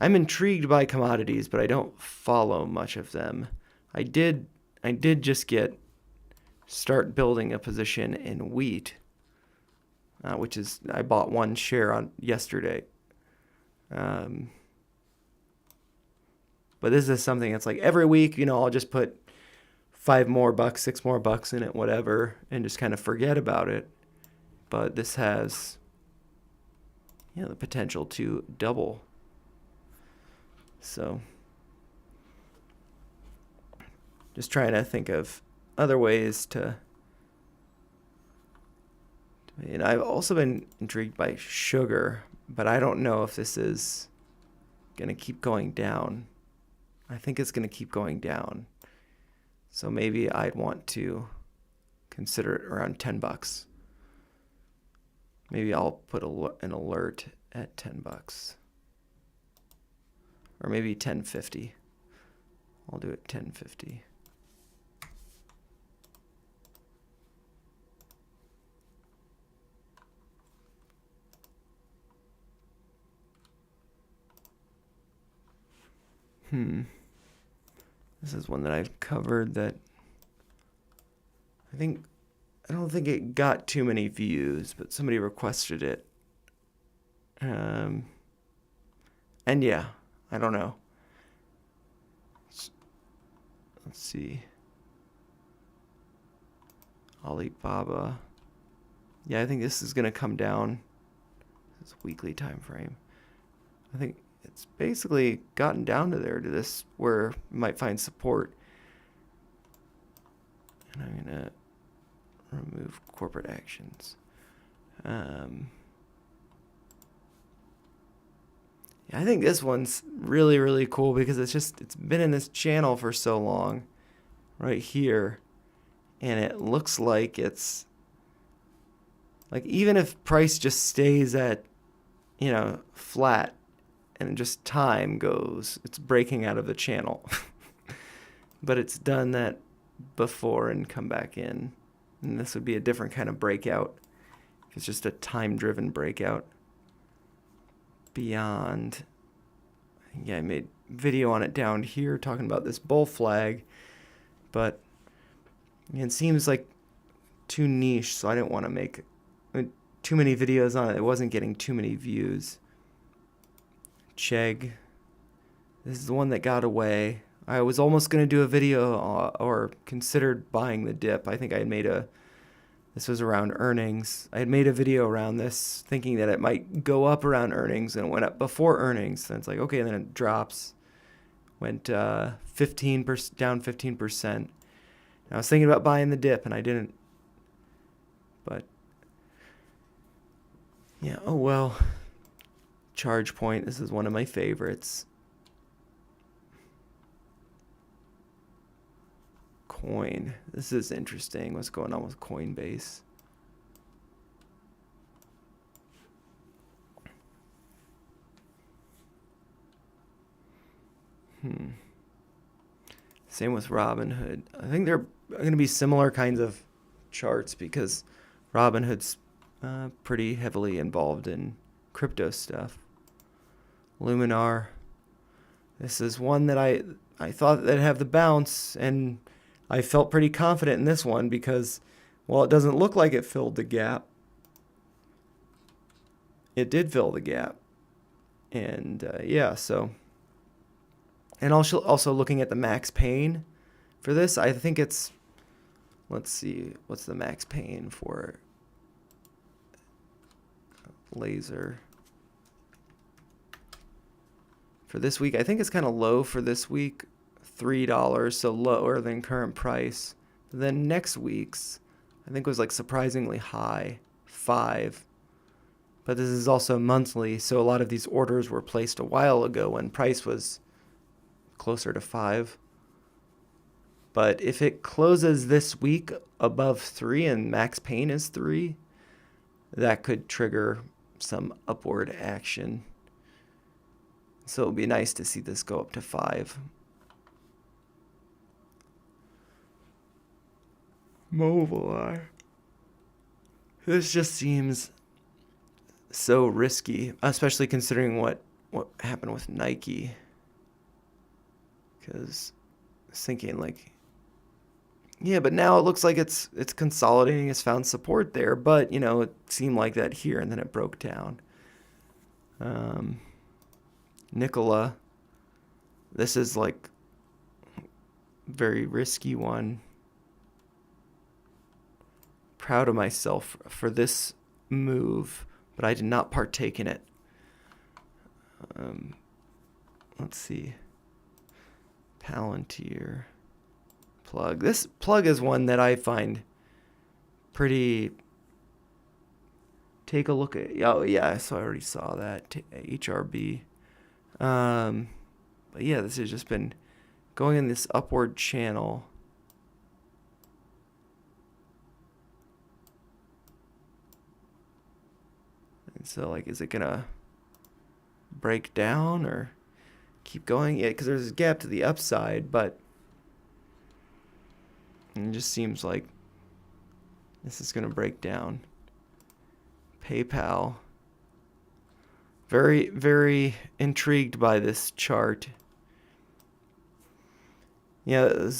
I'm intrigued by commodities, but I don't follow much of them. I did just start building a position in wheat, which is, I bought one share on yesterday. But this is something that's like every week, I'll just put $5 more, $6 more in it, whatever, and just kind of forget about it. But this has, the potential to double. So just trying to think of other ways to. And I've also been intrigued by sugar, but I don't know if this is going to keep going down. I think it's going to keep going down. So maybe I'd want to consider it around $10. Maybe I'll put an alert at $10. Or maybe $10.50. I'll do it $10.50. This is one that I've covered that I don't think it got too many views, but somebody requested it. And yeah, I don't know. Let's see. Alibaba. Yeah, I think this is going to come down. This weekly time frame. I think it's basically gotten down to this where you might find support. And I'm going to remove corporate actions. Yeah, I think this one's really, really cool because it's been in this channel for so long, right here. And it looks like it's like, even if price just stays at, flat and just time goes, it's breaking out of the channel. But it's done that before and come back in. And this would be a different kind of breakout. It's just a time-driven breakout. Beyond, yeah, I made video on it down here talking about this bull flag. but it seems like too niche, so I didn't want to make too many videos on it. It wasn't getting too many views. Chegg. This is the one that got away. I was almost going to do a video or considered buying the dip. I think I had made this was around earnings. I had made a video around this thinking that it might go up around earnings, and it went up before earnings. Then it's like, okay, and then it drops. Went 15% down 15%. I was thinking about buying the dip and I didn't. But yeah, oh well. Charge point, this is one of my favorites. Coin. This is interesting. What's going on with Coinbase? Same with Robinhood. I think they're going to be similar kinds of charts because Robinhood's pretty heavily involved in crypto stuff. Luminar. This is one that I thought that'd have the bounce, and I felt pretty confident in this one because, while it doesn't look like it filled the gap, it did fill the gap. And yeah, so. And also looking at the max pain for this, I think it's, let's see, what's the max pain for laser? For this week, I think it's kind of low for this week, $3, so lower than current price. But then next week's, I think was like surprisingly high, 5. But this is also monthly, so a lot of these orders were placed a while ago when price was closer to 5. But if it closes this week above 3 and max pain is 3, that could trigger some upward action. So it would be nice to see this go up to 5. Mobileye. This just seems so risky, especially considering what happened with Nike. Because I was thinking like, yeah, but now it looks like it's consolidating. It's found support there, but it seemed like that here, and then it broke down. Nikola. This is like very risky one. Proud of myself for this move, but I did not partake in it. Let's see. Palantir. Plug. This plug is one that I find pretty. Take a look at. Oh yeah, so I already saw that. HRB. But yeah, this has just been going in this upward channel. And so, like, is it gonna break down or keep going? Yeah, because there's a gap to the upside, but it just seems like this is gonna break down. PayPal. Very, very intrigued by this chart. Yeah,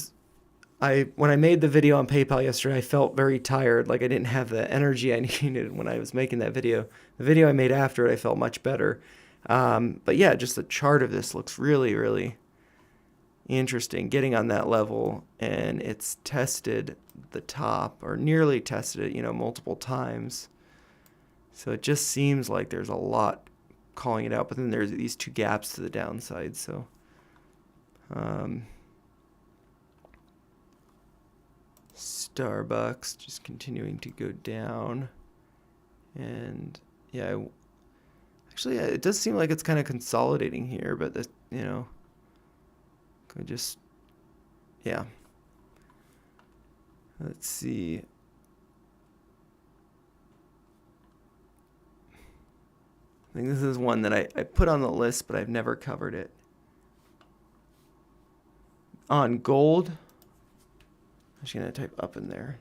when I made the video on PayPal yesterday, I felt very tired. Like I didn't have the energy I needed when I was making that video. The video I made after it, I felt much better. But yeah, just the chart of this looks really, really interesting. Getting on that level, and it's tested the top, or nearly tested it, multiple times. So it just seems like there's a lot calling it out, but then there's these two gaps to the downside. So Starbucks just continuing to go down, and yeah, actually it does seem like it's kind of consolidating here, but this, could just, yeah. Let's see. I think this is one that I put on the list, but I've never covered it. On gold, I'm just going to type up in there.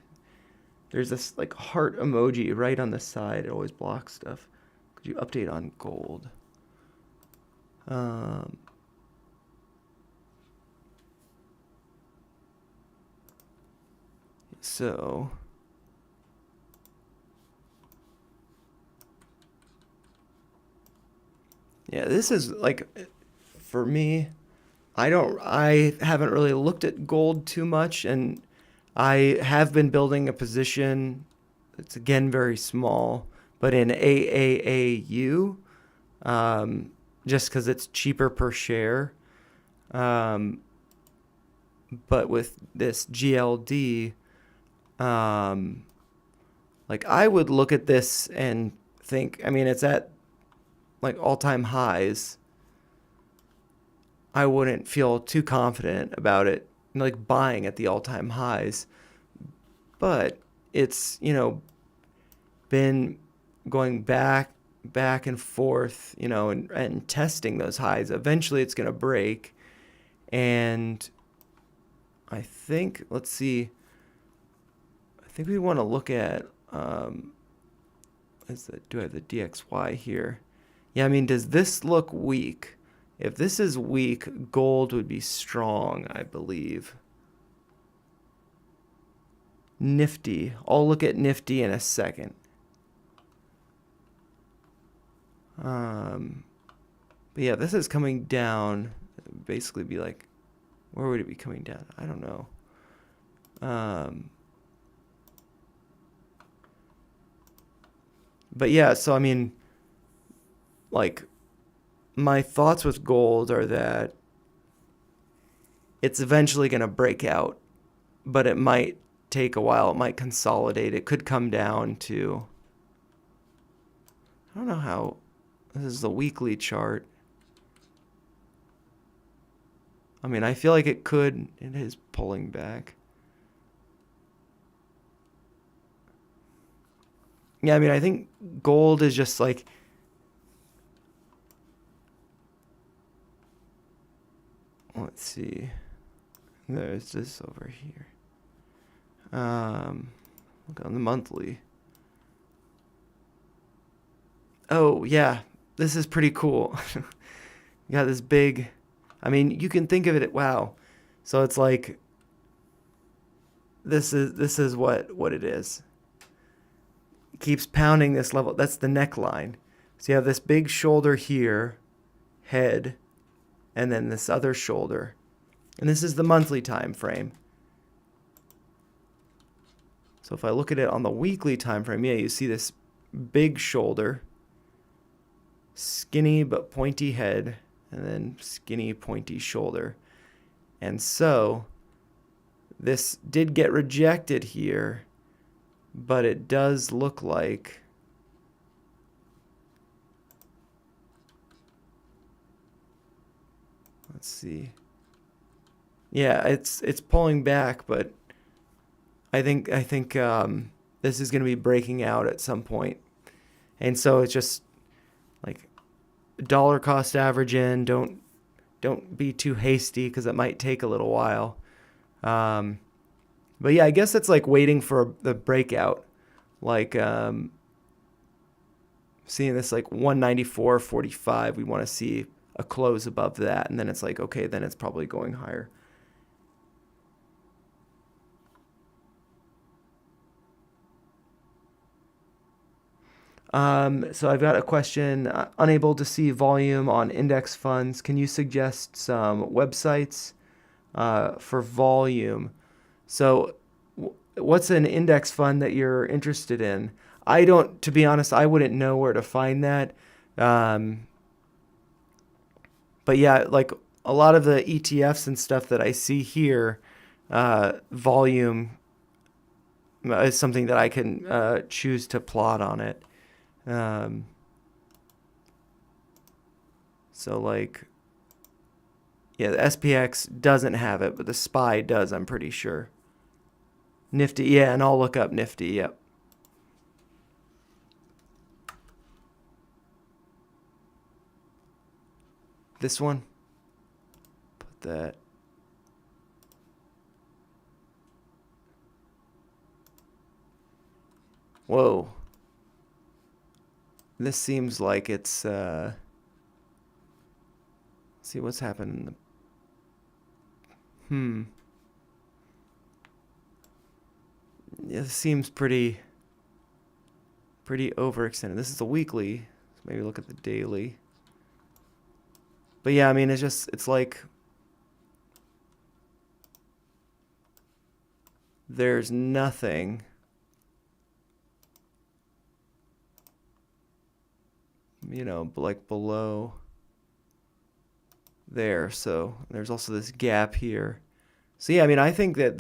There's this like heart emoji right on the side. It always blocks stuff. Could you update on gold? So yeah, this is like, for me, I haven't really looked at gold too much, and I have been building a position. It's again very small, but in AAAU, um, just because it's cheaper per share. Um, but with this GLD, um, like I would look at this and think, I mean, it's at like all-time highs. I wouldn't feel too confident about it, like buying at the all-time highs. But it's, been going back and forth, and testing those highs. Eventually it's going to break. And I think, let's see, I think we want to look at, do I have the DXY here? Yeah, I mean, does this look weak? If this is weak, gold would be strong, I believe. Nifty. I'll look at Nifty in a second. But yeah, this is coming down. It'd basically be like, where would it be coming down? I don't know. But yeah, so I mean, like, my thoughts with gold are that it's eventually going to break out, but it might take a while. It might consolidate. It could come down to, I don't know how, this is the weekly chart. I mean, I feel like it is pulling back. Yeah, I mean, I think gold is just like, let's see. There's this over here. Look on the monthly. Oh, yeah. This is pretty cool. You got this big, I mean, you can think of it, wow. So it's like, this is what it is. It keeps pounding this level. That's the neckline. So you have this big shoulder here, head, and then this other shoulder. And this is the monthly time frame. So if I look at it on the weekly time frame, yeah, you see this big shoulder, skinny but pointy head, and then skinny pointy shoulder. And so this did get rejected here, but it does look like, let's see. Yeah, it's pulling back, but I think this is going to be breaking out at some point. And so it's just like dollar cost average in. Don't be too hasty because it might take a little while. But yeah, I guess it's like waiting for the breakout. Like seeing this like 194.45, we want to see a close above that, and then it's like, okay, then it's probably going higher. So I've got a question. Unable to see volume on index funds. Can you suggest some websites for volume? So what's an index fund that you're interested in? To be honest, I wouldn't know where to find that. But yeah, like a lot of the ETFs and stuff that I see here, volume is something that I can choose to plot on it. So like, yeah, the SPX doesn't have it, but the SPY does, I'm pretty sure. Nifty, yeah, and I'll look up Nifty, yep. This one, put that. Whoa. This seems like it's, see what's happened. it seems pretty overextended. This is a weekly. So maybe look at the daily. But yeah, I mean, it's like there's nothing like below there. So there's also this gap here. So yeah, I mean, I think that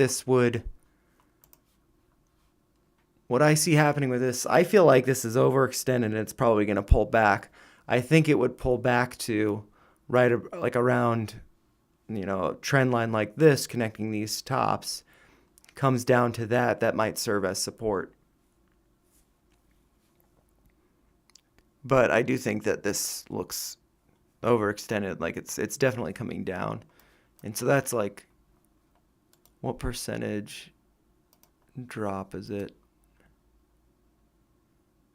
what I see happening with this, I feel like this is overextended and it's probably going to pull back. I think it would pull back to right like around, a trend line like this connecting these tops, comes down to that might serve as support. But I do think that this looks overextended, like it's definitely coming down. And so that's like, what percentage drop is it?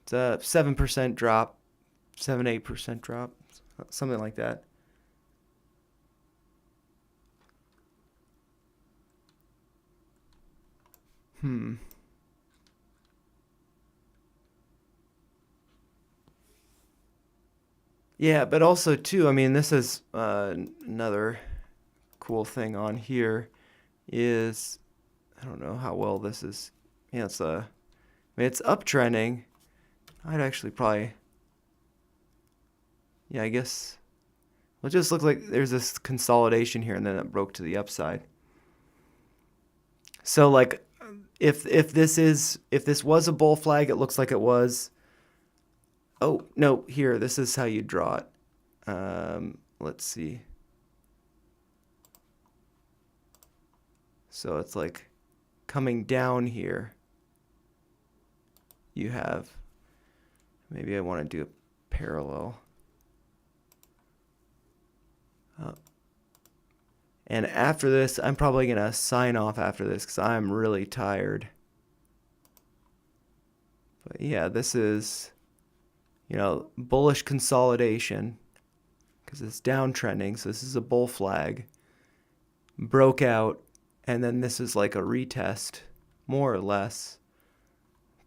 It's a 7% drop, 7-8% drop, something like that. Yeah, but also too, I mean, this is another cool thing on here is, I don't know how well this is. Yeah, I mean, it's uptrending. I'd actually probably, yeah, I guess, well, it just looks like there's this consolidation here and then it broke to the upside. So like, if this was a bull flag, it looks like it was. Oh no, here, this is how you draw it. Let's see. So it's like coming down here. You have, maybe I want to do a parallel. And after this, I'm probably going to sign off after this because I'm really tired. But yeah, this is, bullish consolidation because it's downtrending. So this is a bull flag. Broke out. And then this is like a retest, more or less.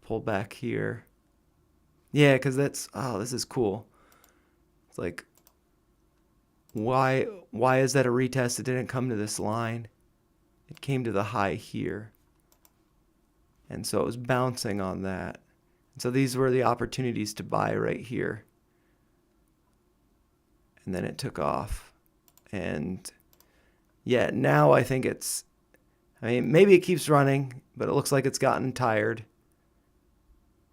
Pull back here. Yeah, because this is cool. It's like, why is that a retest? It didn't come to this line. It came to the high here. And so it was bouncing on that. And so these were the opportunities to buy right here. And then it took off. And yeah, now I think maybe it keeps running, but it looks like it's gotten tired.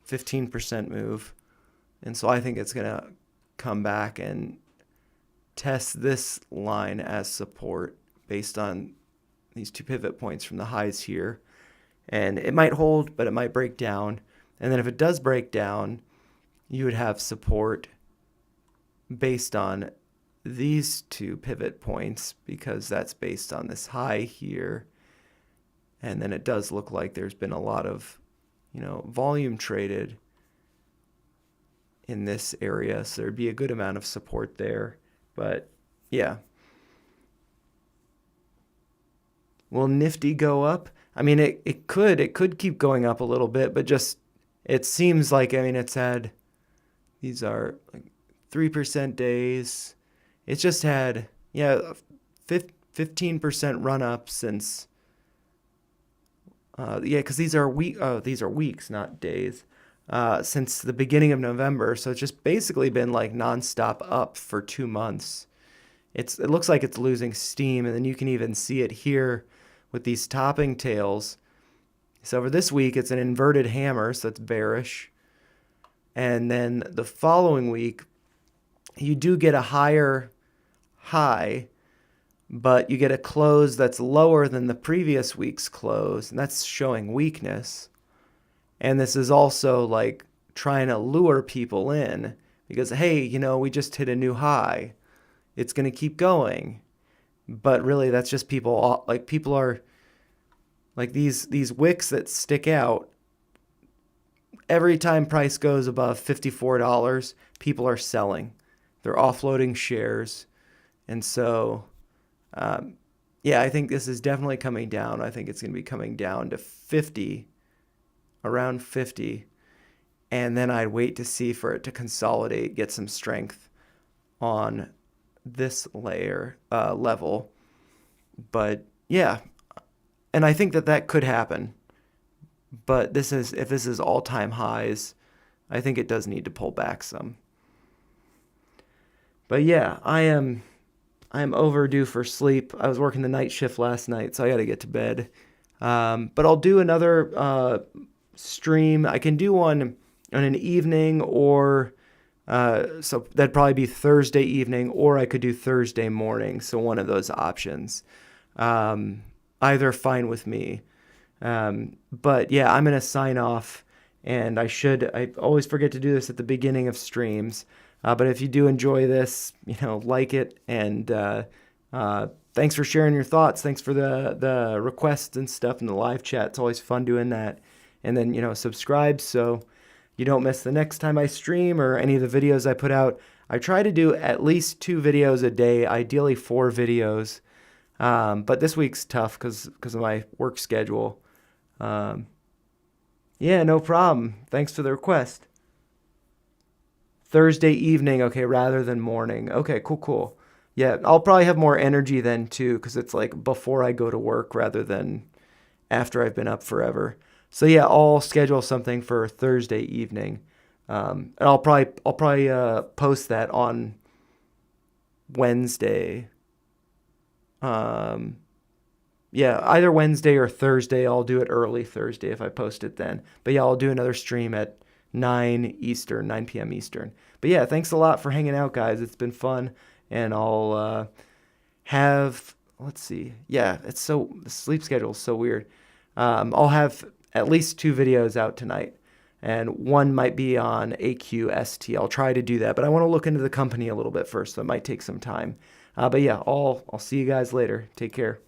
15% move. And so I think it's going to come back and test this line as support based on these 2 pivot points from the highs here. And it might hold, but it might break down. And then if it does break down, you would have support based on these 2 pivot points because that's based on this high here. And then it does look like there's been a lot of, volume traded in this area. So there'd be a good amount of support there. But yeah. Will Nifty go up? I mean, it could keep going up a little bit, but just, it seems like, it's had, these are like 3% days. It's just had, 15% run up since, because these are weeks, not days, since the beginning of November. So it's just basically been like nonstop up for 2 months. It looks like it's losing steam, and then you can even see it here with these topping tails. So over this week, it's an inverted hammer, so it's bearish. And then the following week, you do get a higher high, but you get a close that's lower than the previous week's close, and that's showing weakness. And this is also like trying to lure people in because, hey, we just hit a new high. It's going to keep going. But really, that's just people are like these wicks that stick out. Every time price goes above $54, people are selling. They're offloading shares. And so, I think this is definitely coming down. I think it's going to be coming down to 50 around 50, and then I'd wait to see for it to consolidate, get some strength on this layer level. But yeah, and I think that that could happen. But this is if this is all-time highs, I think it does need to pull back some. But yeah, I am overdue for sleep. I was working the night shift last night, so I got to get to bed. But I'll do another stream. I can do one on an evening, or so that'd probably be Thursday evening, or I could do Thursday morning. So one of those options. Either fine with me. But yeah, I'm gonna sign off, and I always forget to do this at the beginning of streams. But if you do enjoy this, like it, and thanks for sharing your thoughts. Thanks for the requests and stuff in the live chat. It's always fun doing that. And then, subscribe so you don't miss the next time I stream or any of the videos I put out. I try to do at least 2 videos a day, ideally 4 videos. But this week's tough because of my work schedule. Yeah, no problem. Thanks for the request. Thursday evening, okay, rather than morning. Okay, cool. Yeah, I'll probably have more energy then too, because it's like before I go to work rather than after I've been up forever. So yeah, I'll schedule something for Thursday evening, and I'll probably post that on Wednesday. Um, yeah, either Wednesday or Thursday. I'll do it early Thursday if I post it then. But yeah, I'll do another stream at 9 p.m. Eastern. But yeah, thanks a lot for hanging out, guys. It's been fun. And I'll let's see. Yeah, the sleep schedule is so weird. I'll have at least 2 videos out tonight. And one might be on AQST. I'll try to do that. But I want to look into the company a little bit first, so it might take some time. But yeah, I'll see you guys later. Take care.